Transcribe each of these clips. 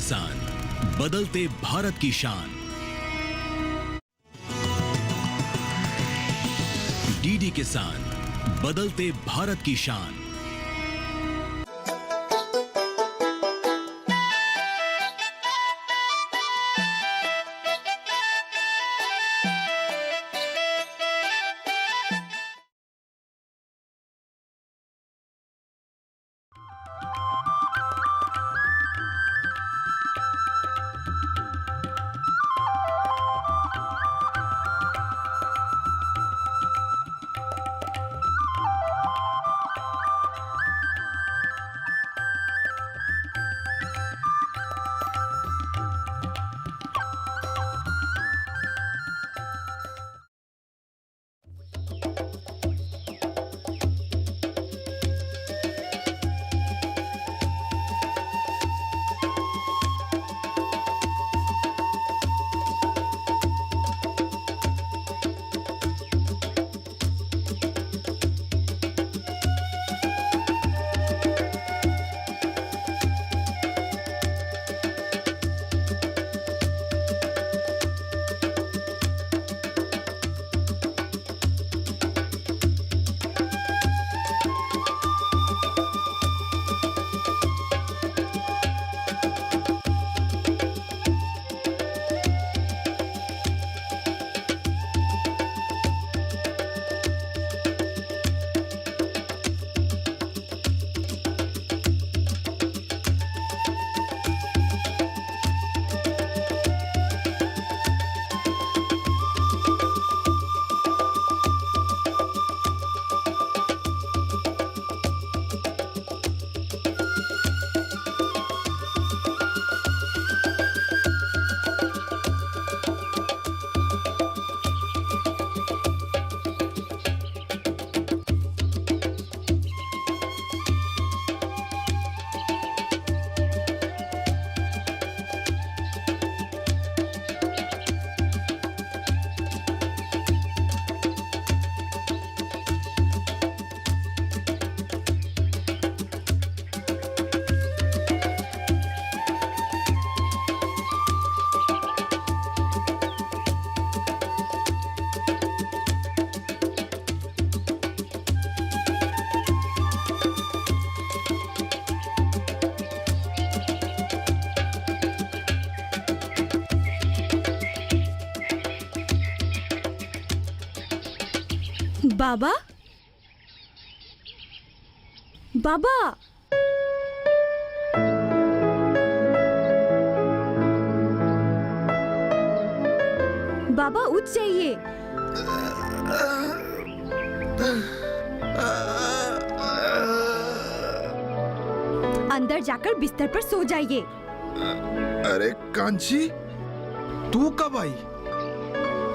किसान, बदलते भारत की शान। डीडी किसान, बदलते भारत की शान। बाबा, बाबा, बाबा उठ जाइए। अंदर जाकर बिस्तर पर सो जाइए। अरे कांची, तू कब आई?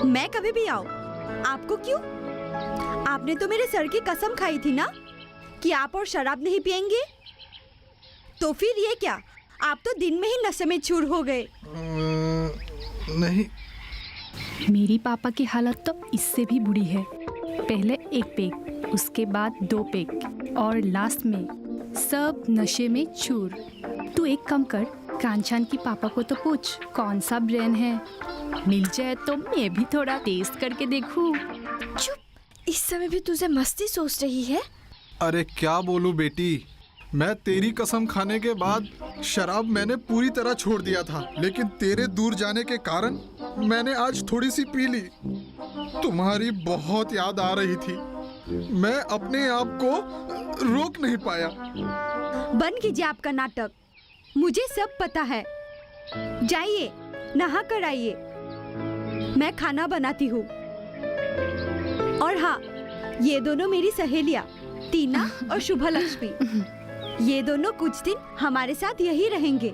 मैं कभी भी आऊं, आपको क्यों? आपने तो मेरे सर की कसम खाई थी ना कि आप और शराब नहीं पिएंगे। तो फिर ये क्या, आप तो दिन में ही नशे में चूर हो गए। नहीं, मेरी पापा की हालत तो इससे भी बुरी है। पहले 1 पेग, उसके बाद 2 पेग और लास्ट में सब नशे में चूर। तू एक काम कर, कांचन की पापा को तो पूछ कौन सा ब्रेन है, मिल जाए तो मैं भी थोड़ा टेस्ट करके देखूं। चुप, इस समय भी तुझे मस्ती सोच रही है। अरे क्या बोलूं बेटी, मैं तेरी कसम खाने के बाद शराब मैंने पूरी तरह छोड़ दिया था, लेकिन तेरे दूर जाने के कारण मैंने आज थोड़ी सी पी ली। तुम्हारी बहुत याद आ रही थी, मैं अपने आप को रोक नहीं पाया। बंद कीजिए आपका नाटक, मुझे सब पता है। जाइए नहा कर आइए, मैं खाना बनाती हूँ। और हाँ, ये दोनों मेरी सहेलियाँ टीना और शुभ लक्ष्मी, ये दोनों कुछ दिन हमारे साथ यही रहेंगे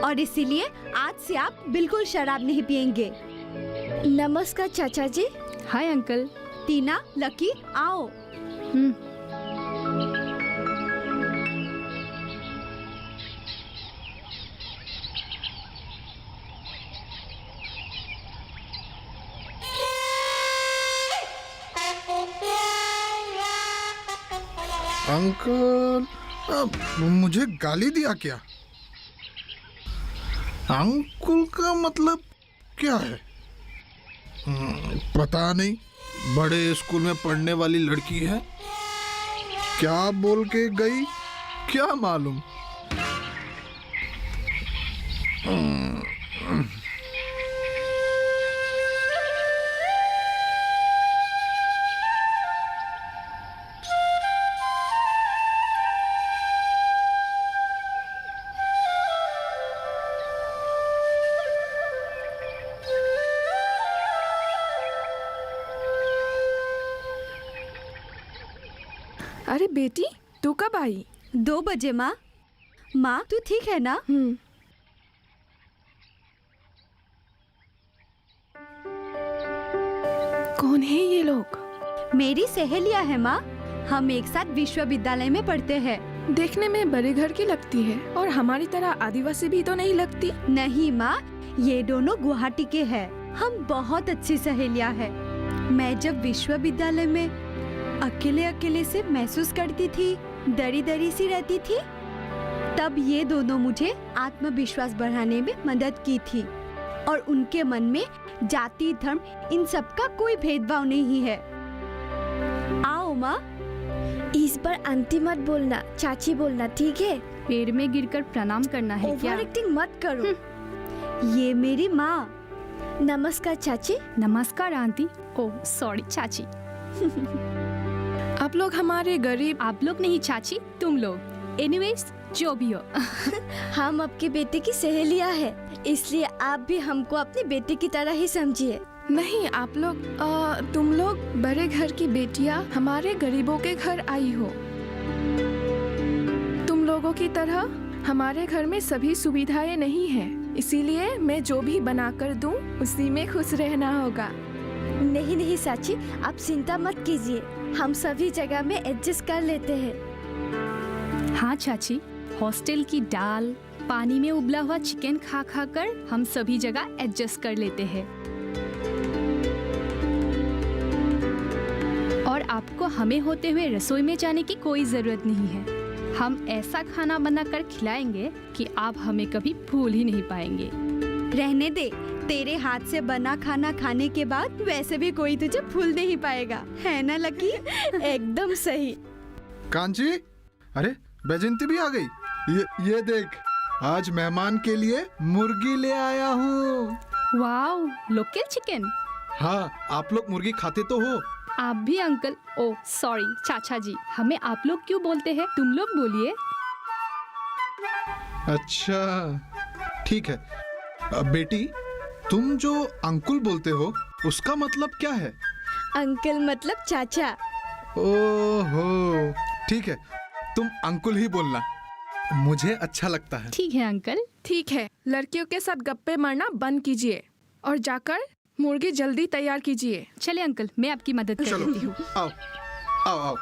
और इसीलिए आज से आप बिल्कुल शराब नहीं पिएंगे। नमस्कार चाचा जी। Hi uncle. टीना, लकी, आओ। अंकल, मुझे गाली दिया क्या? अंकुल का मतलब क्या है? पता नहीं, बड़े स्कूल में पढ़ने वाली लड़की है, क्या बोल के गई क्या मालूम। अरे बेटी, तू कब आई? 2 बजे माँ। माँ तू ठीक है ना? कौन है ये लोग? मेरी सहेलियाँ है माँ। हम एक साथ विश्वविद्यालय में पढ़ते हैं। देखने में बड़े घर की लगती है और हमारी तरह आदिवासी भी तो नहीं लगती। नहीं माँ, ये दोनों गुवाहाटी के हैं। हम बहुत अच्छी सहेलियाँ हैं। मैं जब विश्वविद्यालय में अकेले अकेले से महसूस करती थी, डरी डरी सी रहती थी, तब ये दोनों मुझे आत्मविश्वास बढ़ाने में मदद की थी। और उनके मन में जाति धर्म इन सब का कोई भेदभाव नहीं है। आओ माँ। इस बार आंटी मत बोलना, चाची बोलना, ठीक है? पैर में गिरकर प्रणाम करना है क्या? ओवर एक्टिंग मत करो। ये मेरी माँ। नमस्कार चाची। नमस्कार आंटी। ओ सॉरी चाची। आप लोग हमारे गरीब। आप लोग नहीं चाची, तुम लोग। एनीवेज जो भी हो। हम आपकी बेटी की सहेलियाँ हैं, इसलिए आप भी हमको अपनी बेटी की तरह ही समझिए। नहीं, आप लोग तुम लोग बड़े घर की बेटियाँ हमारे गरीबों के घर आई हो। तुम लोगों की तरह हमारे घर में सभी सुविधाएं नहीं हैं, इसीलिए मैं जो भी बना कर दूं उसी में खुश रहना होगा। नहीं नहीं चाची, आप चिंता मत कीजिए, हम सभी जगह में एडजस्ट कर लेते हैं। हाँ चाची, हॉस्टल की दाल, पानी में उबला हुआ चिकन खा खा कर हम सभी जगह एडजस्ट कर लेते हैं। और आपको हमें होते हुए रसोई में जाने की कोई जरूरत नहीं है। हम ऐसा खाना बनाकर खिलाएंगे कि आप हमें कभी भूल ही नहीं पाएंगे। रहने दे, तेरे हाथ से बना खाना खाने के बाद वैसे भी कोई तुझे भूल नहीं पाएगा, है ना लकी? एकदम सही। कांची, अरे बैजंती भी आ गई। ये देख, आज मेहमान के लिए मुर्गी ले आया हूँ। Wow, local chicken. हाँ, आप लोग मुर्गी खाते तो हो? आप भी अंकल। ओ सॉरी चाचा जी, हमें आप लोग क्यों बोलते हैं? तुम लोग बोलिए। अच्छा ठीक है। बेटी, तुम जो अंकुल बोलते हो उसका मतलब क्या है? अंकल मतलब चाचा। ओहो, ठीक है, तुम अंकुल ही बोलना, मुझे अच्छा लगता है। ठीक है अंकल। ठीक है, लड़कियों के साथ गप्पे मारना बंद कीजिए और जाकर मुर्गी जल्दी तैयार कीजिए। चले अंकल, मैं आपकी मदद कर चलो, देती हूँ। आओ आओ आओ।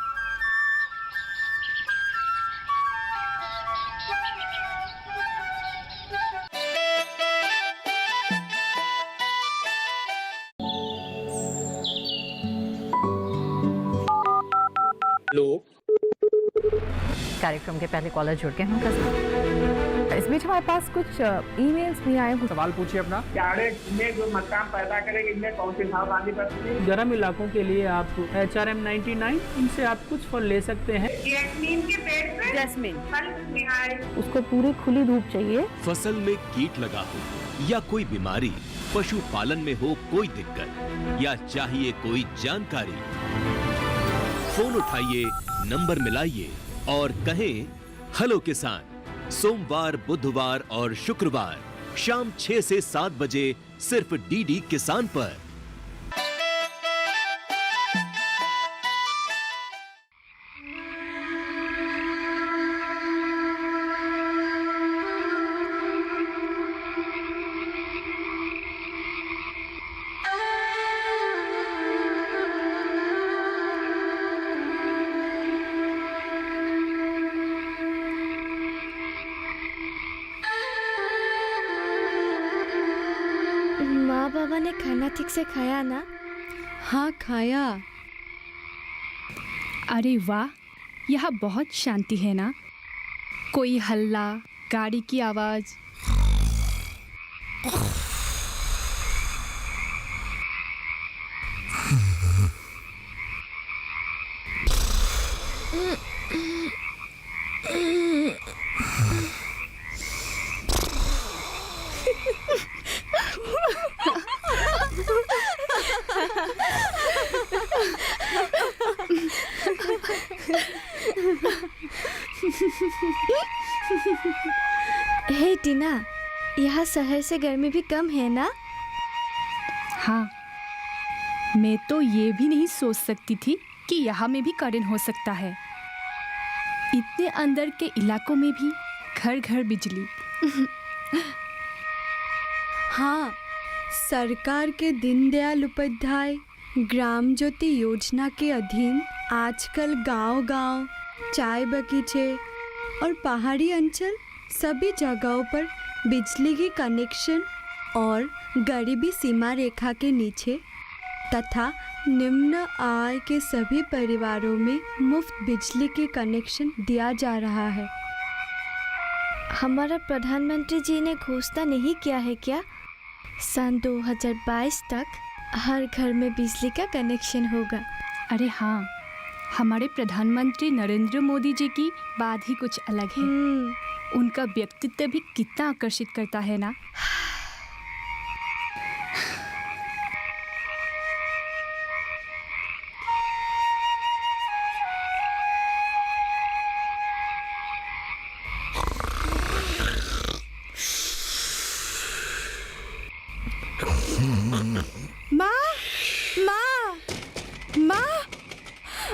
कार्यक्रम के पहले कॉलर जुड़ गए हैं। इस बीच हमारे पास कुछ ईमेल्स भी आए हैं। सवाल पूछिए अपना। में जो मकान पैदा करेंगे, इनमें कौन सी सावधानी बरतनी है? गर्म इलाकों के लिए आप HRM 99 इनसे आप कुछ फल ले सकते हैं। जैस्मीन के पेड़ पे जैस्मीन फल निहाय। उसको पूरी खुली धूप चाहिए। फसल में कीट लगा हो या कोई बीमारी, पशुपालन में हो कोई दिक्कत या चाहिए कोई जानकारी, फोन उठाइए, नंबर मिलाइए और कहें हेलो किसान। सोमवार, बुधवार और शुक्रवार शाम 6 से 7 बजे सिर्फ DD किसान पर। माँ बाबा ने खाना ठीक से खाया ना? हाँ खाया। अरे वाह, यहाँ बहुत शांति है ना? कोई हल्ला, गाड़ी की आवाज। टीना, यहाँ शहर से गर्मी भी कम है ना? हाँ, मैं तो ये भी नहीं सोच सकती थी कि यहाँ में भी करंट हो सकता है। इतने अंदर के इलाकों में भी घर घर बिजली। हाँ, सरकार के दीनदयाल उपाध्याय ग्राम ज्योति योजना के अधीन आजकल गांव-गांव, चाय बगीचे और पहाड़ी अंचल सभी जगहों पर बिजली की कनेक्शन और गरीबी सीमा रेखा के नीचे तथा निम्न आय के सभी परिवारों में मुफ्त बिजली के कनेक्शन दिया जा रहा है। हमारा प्रधानमंत्री जी ने घोषणा नहीं किया है क्या? सन 2022 तक हर घर में बिजली का कनेक्शन होगा। अरे हाँ, हमारे प्रधानमंत्री नरेंद्र मोदी जी की बात ही कुछ अलग है। उनका व्यक्तित्व भी कितना आकर्षित करता है ना।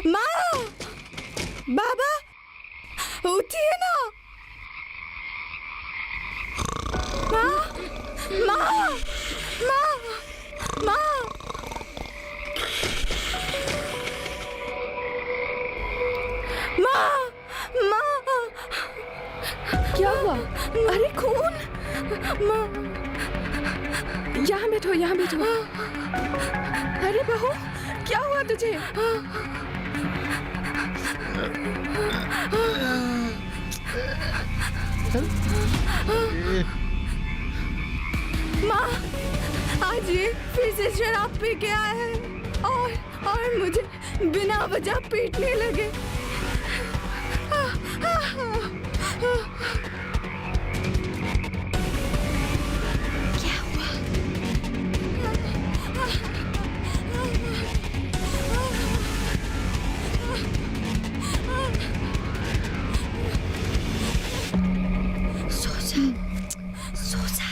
माँ, बाबा, उठिए ना। माँ, क्या हुआ? अरे खून! माँ, यहाँ बैठो, यहाँ बैठो। अरे बहू, क्या हुआ तुझे? माँ, आज ये फिर से शराब पी के आया है और मुझे बिना वजह पीटने लगे। क्या हुआ? सो जा।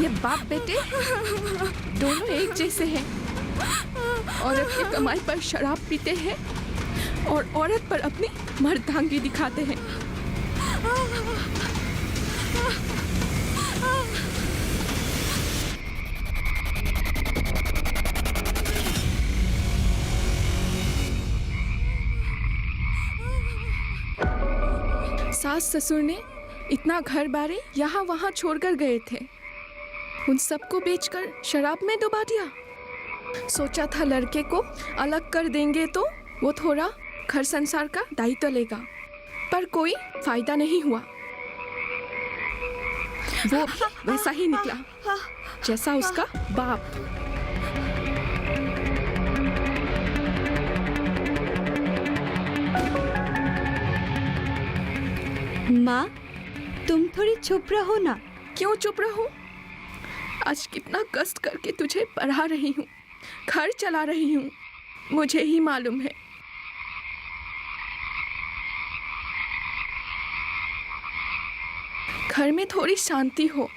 ये बाप बेटे दोनों एक जैसे हैं। औरत की कमाई पर शराब पीते हैं और औरत पर अपनी मर्दांगी दिखाते हैं। सास ससुर ने इतना घर बारे यहाँ वहाँ छोड़कर गए थे। उन सबको बेचकर शराब में डुबा दिया। सोचा था लड़के को अलग कर देंगे तो वो थोड़ा घर संसार का दायित्व लेगा, पर कोई फायदा नहीं हुआ। वो भी वैसा ही निकला जैसा उसका बाप। माँ, तुम थोड़ी चुप रहो ना। क्यों चुप रहूं? आज कितना कष्ट करके तुझे पढ़ा रही हूँ, घर चला रही हूँ, मुझे ही मालूम है। घर में थोड़ी शांति हो,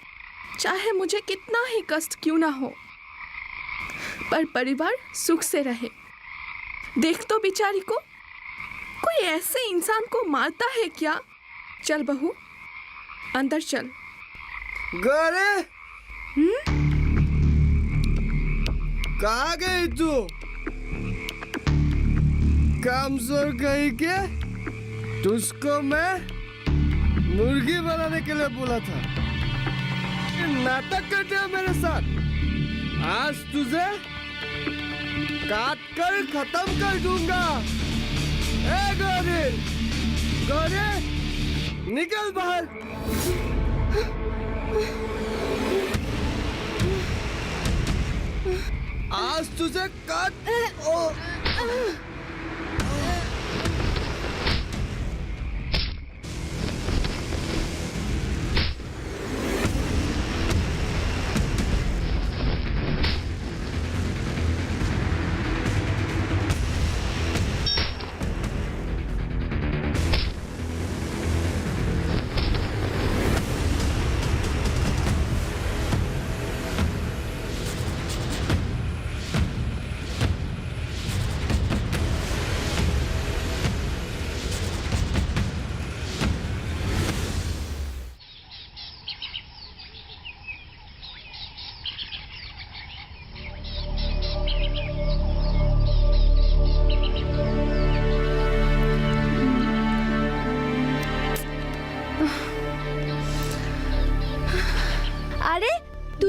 चाहे मुझे कितना ही कष्ट क्यों ना हो, पर परिवार सुख से रहे। देख तो बेचारी को, कोई ऐसे इंसान को मारता है क्या? चल बहू, अंदर चल। गौरे, कहाँ गई तू? कमजोर गई के? तुझको मैं मुर्गी बनाने के लिए बोला था। नाटक करते है मेरे साथ। आज तुझे काट कर खत्म कर दूंगा। ए गौरे, गौरे, निकल बाहर। आज तुझे काट।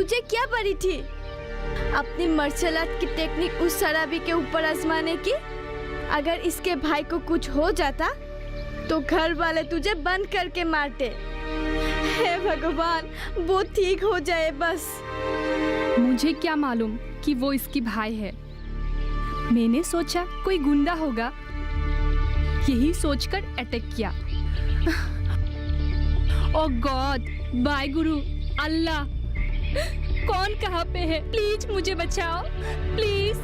तुझे क्या पड़ी थी अपनी मार्शल आर्ट की टेक्निक उस शराबी के ऊपर आजमाने की? अगर इसके भाई को कुछ हो जाता तो घर वाले तुझे बंद करके मारते। हे भगवान, वो ठीक हो जाए बस। मुझे क्या मालूम कि वो इसकी भाई है। मैंने सोचा कोई गुंडा होगा, यही सोचकर अटैक किया। ओ गॉड, बाय गुरु, अल्लाह, कौन कहाँ पे है? प्लीज मुझे बचाओ, प्लीज।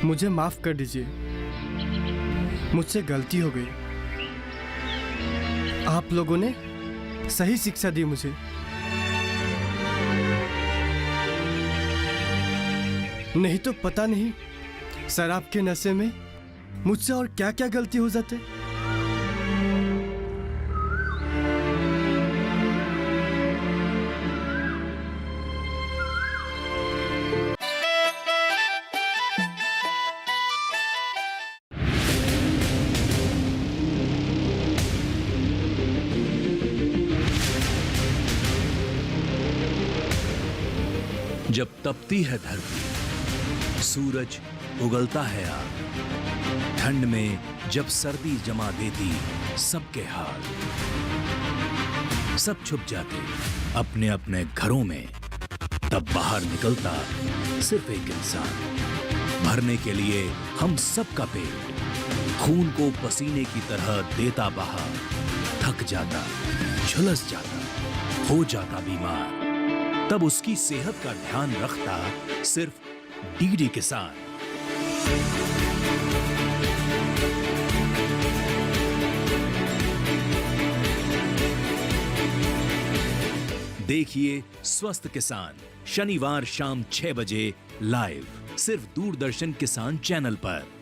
मुझे माफ कर दीजिए, मुझसे गलती हो गई। आप लोगों ने सही शिक्षा दी मुझे। नहीं तो पता नहीं शराब के नशे में मुझसे और क्या क्या गलती हो जाते। जब तपती है धरती, सूरज उगलता है आग, ठंड में जब सर्दी जमा देती सबके हाल, सब छुप जाते अपने अपने घरों में, तब बाहर निकलता सिर्फ एक इंसान, भरने के लिए हम सबका पेट, खून को पसीने की तरह देता बहा, थक जाता, झुलस जाता, हो जाता बीमार, तब उसकी सेहत का ध्यान रखता सिर्फ डीडी किसान। देखिए स्वस्थ किसान शनिवार शाम 6 बजे लाइव, सिर्फ दूरदर्शन किसान चैनल पर।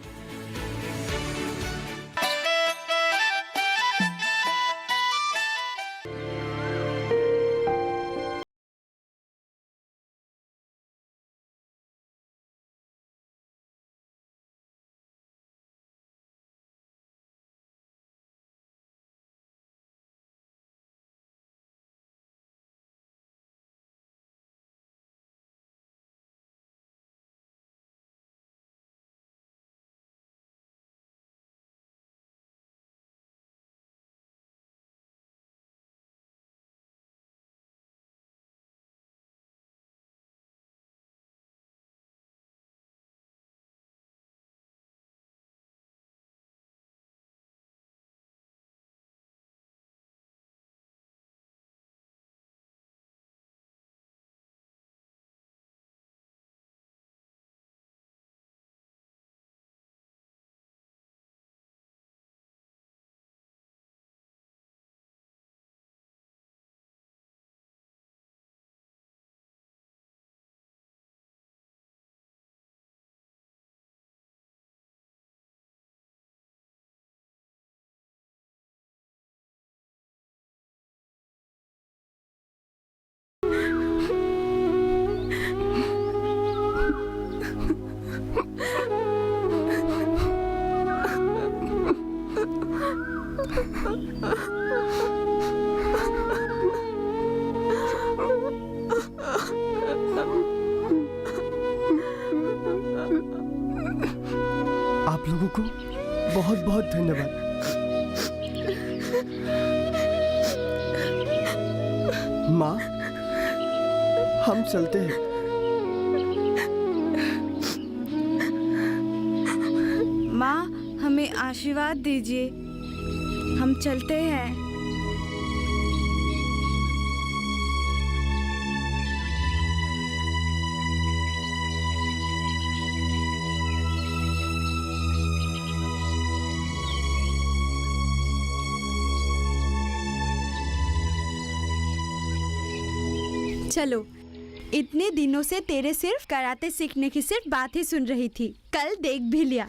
आप लोगों को बहुत बहुत धन्यवाद। माँ, हम चलते हैं। माँ, हमें आशीर्वाद दीजिए, हम चलते हैं। चलो, इतने दिनों से तेरे सिर्फ कराटे सीखने की सिर्फ बात ही सुन रही थी, कल देख भी लिया।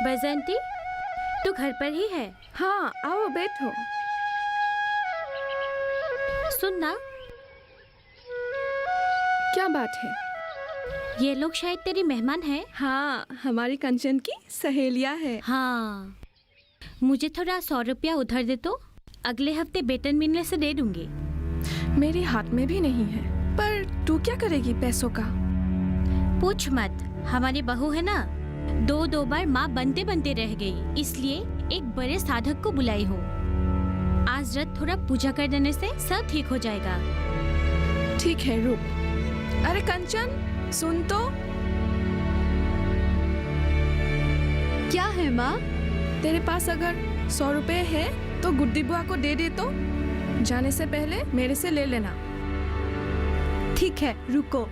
बैजंती, तू घर पर ही है? हाँ, आओ बैठो। सुन ना, क्या बात है? ये लोग शायद तेरी मेहमान हैं। हाँ, हमारी कंचन की सहेलियाँ हैं। हाँ, मुझे थोड़ा 100 रुपया उधार दे तो अगले हफ्ते वेतन मिलने से दे दूंगी। मेरे हाथ में भी नहीं है, पर तू क्या करेगी पैसों का? पूछ मत, हमारी बहू है ना, दो बार माँ बनते बनते रह गई, इसलिए एक बड़े साधक को बुलाई हूँ। आज रात थोड़ा पूजा कर देने से सब ठीक हो जाएगा। ठीक है, रुक। अरे कंचन, सुन तो। क्या है माँ? तेरे पास अगर 100 रुपए है तो गुड्डी बुआ को दे दे तो जाने से पहले मेरे से ले लेना। ठीक है, रुको।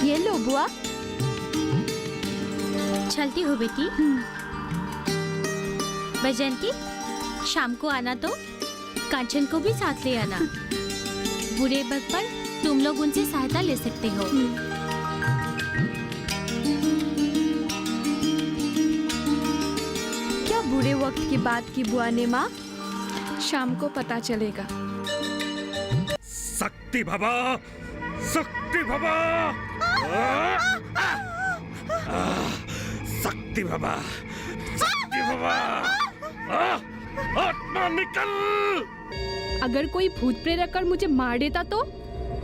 ये लो बुआ। चलती हो बेटी। बैजंती, शाम को आना तो कांचन को भी साथ ले आना। बुरे वक्त पर तुम लोग उनसे सहायता ले सकते हो। क्या बुरे वक्त की बात की बुआ ने माँ? शाम को पता चलेगा। शक्ति भवा, शक्ति भवा, शक्ति भवा, शक्ति भवा, आत्मा निकल। अगर कोई भूत प्रेरक कर मुझे मार देता तो?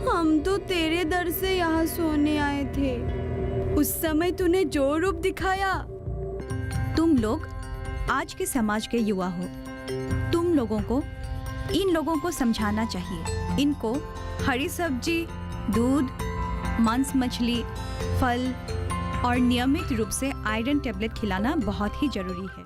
हम तो तेरे दर से यहाँ सोने आए थे। उस समय तूने जो रूप दिखाया। तुम लोग आज के समाज के युवा हो। तुम लोगों को इन लोगों को समझाना चाहिए। इनको हरी सब्जी, दूध, मांस, मछली, फल और नियमित रूप से आयरन टेबलेट खिलाना बहुत ही जरूरी है।